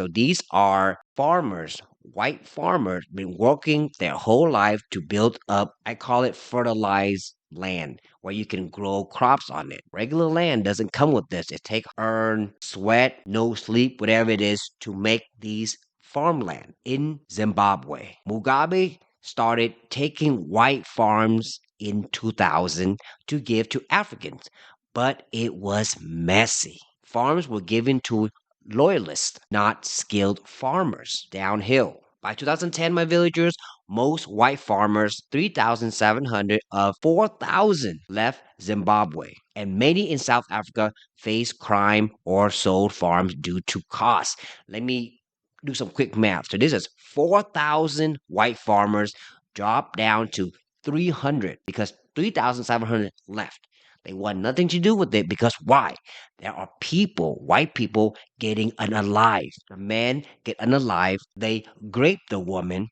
So these are farmers, white farmers, been working their whole life to build up, I call it fertilized land, where you can grow crops on it. Regular land doesn't come with this. It takes earn, sweat, no sleep, whatever it is to make these farmland in Zimbabwe. Mugabe started taking white farms in 2000 to give to Africans, but it was messy. Farms were given to loyalists, not skilled farmers, downhill. By 2010, my villagers, most white farmers, 3,700 of 4,000 left Zimbabwe, and many in South Africa faced crime or sold farms due to costs. Let me do some quick math. So this is 4,000 white farmers dropped down to 300 because 3,700 left. They want nothing to do with it because why? There are people, white people, getting unalive. The men get unalive. They grape the woman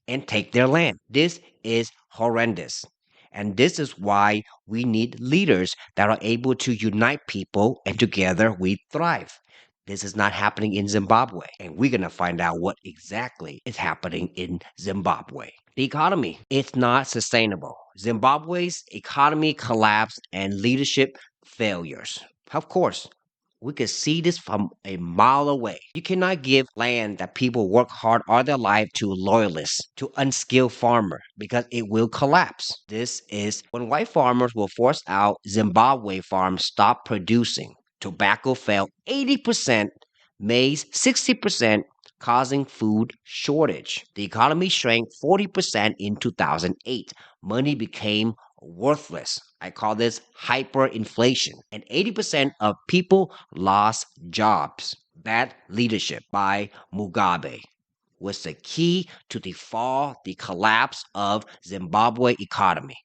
and take their land. This is horrendous. And this is why we need leaders that are able to unite people and together we thrive. This is not happening in Zimbabwe. And we're going to find out what exactly is happening in Zimbabwe. The economy, it's not sustainable. Zimbabwe's economy collapsed and leadership failures. Of course, we can see this from a mile away. You cannot give land that people work hard all their life to loyalists, to unskilled farmer, because it will collapse. This is when white farmers were forced out, Zimbabwe farms stopped producing. Tobacco fell 80%, maize 60%, causing food shortage. The economy shrank 40% in 2008. Money became worthless. I call this hyperinflation. And 80% of people lost jobs. Bad leadership by Mugabe was the key to the fall, the collapse of Zimbabwe economy.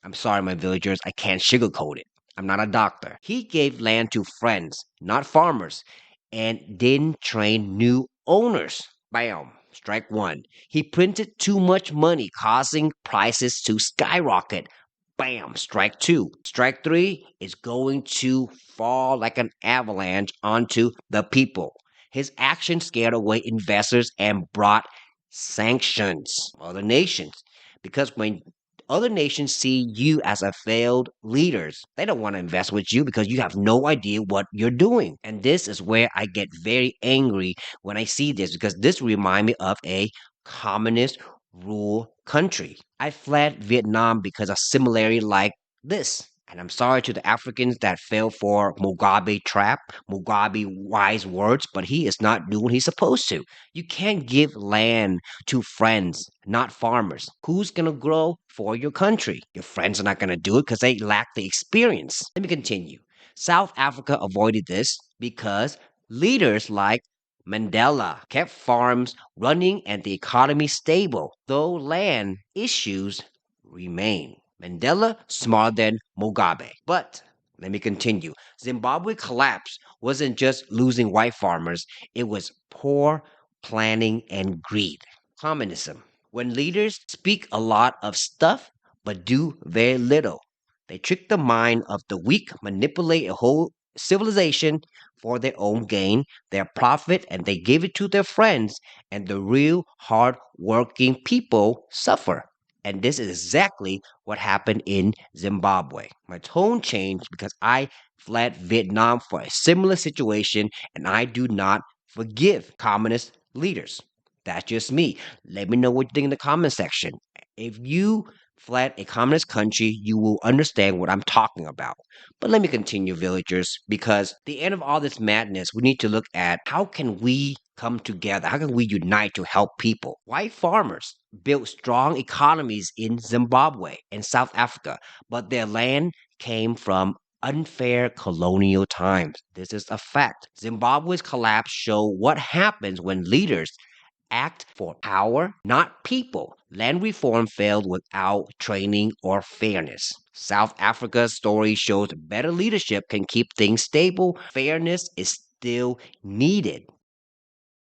I'm sorry, my villagers, I can't sugarcoat it. I'm not a doctor. He gave land to friends, not farmers, and didn't train new owners. Bam, strike one. He printed too much money, causing prices to skyrocket. Bam, strike two. Strike three is going to fall like an avalanche onto the people. His actions scared away investors and brought sanctions. Other nations. Because when other nations see you as a failed leaders, they don't want to invest with you because you have no idea what you're doing. And this is where I get very angry when I see this because this reminds me of a communist rule country. I fled Vietnam because of similarity like this. And I'm sorry to the Africans that fell for Mugabe trap, Mugabe wise words, but he is not doing what he's supposed to. You can't give land to friends, not farmers. Who's going to grow for your country? Your friends are not going to do it because they lack the experience. Let me continue. South Africa avoided this because leaders like Mandela kept farms running and the economy stable, though land issues remain. Mandela smarter than Mugabe. But let me continue. Zimbabwe collapse wasn't just losing white farmers, it was poor planning and greed. Communism. When leaders speak a lot of stuff but do very little, they trick the mind of the weak, manipulate a whole civilization for their own gain, their profit, and they give it to their friends, and the real hard working people suffer. And this is exactly what happened in Zimbabwe. My tone changed because I fled Vietnam for a similar situation, and I do not forgive communist leaders. That's just me. Let me know what you think in the comment section. If you fled a communist country, you will understand what I'm talking about. But let me continue, villagers, because the end of all this madness, we need to look at how can we come together? How can we unite to help people? White farmers built strong economies in Zimbabwe and South Africa, but their land came from unfair colonial times. This is a fact. Zimbabwe's collapse show what happens when leaders act for power, not people. Land reform failed without training or fairness. South Africa's story shows better leadership can keep things stable. Fairness is still needed.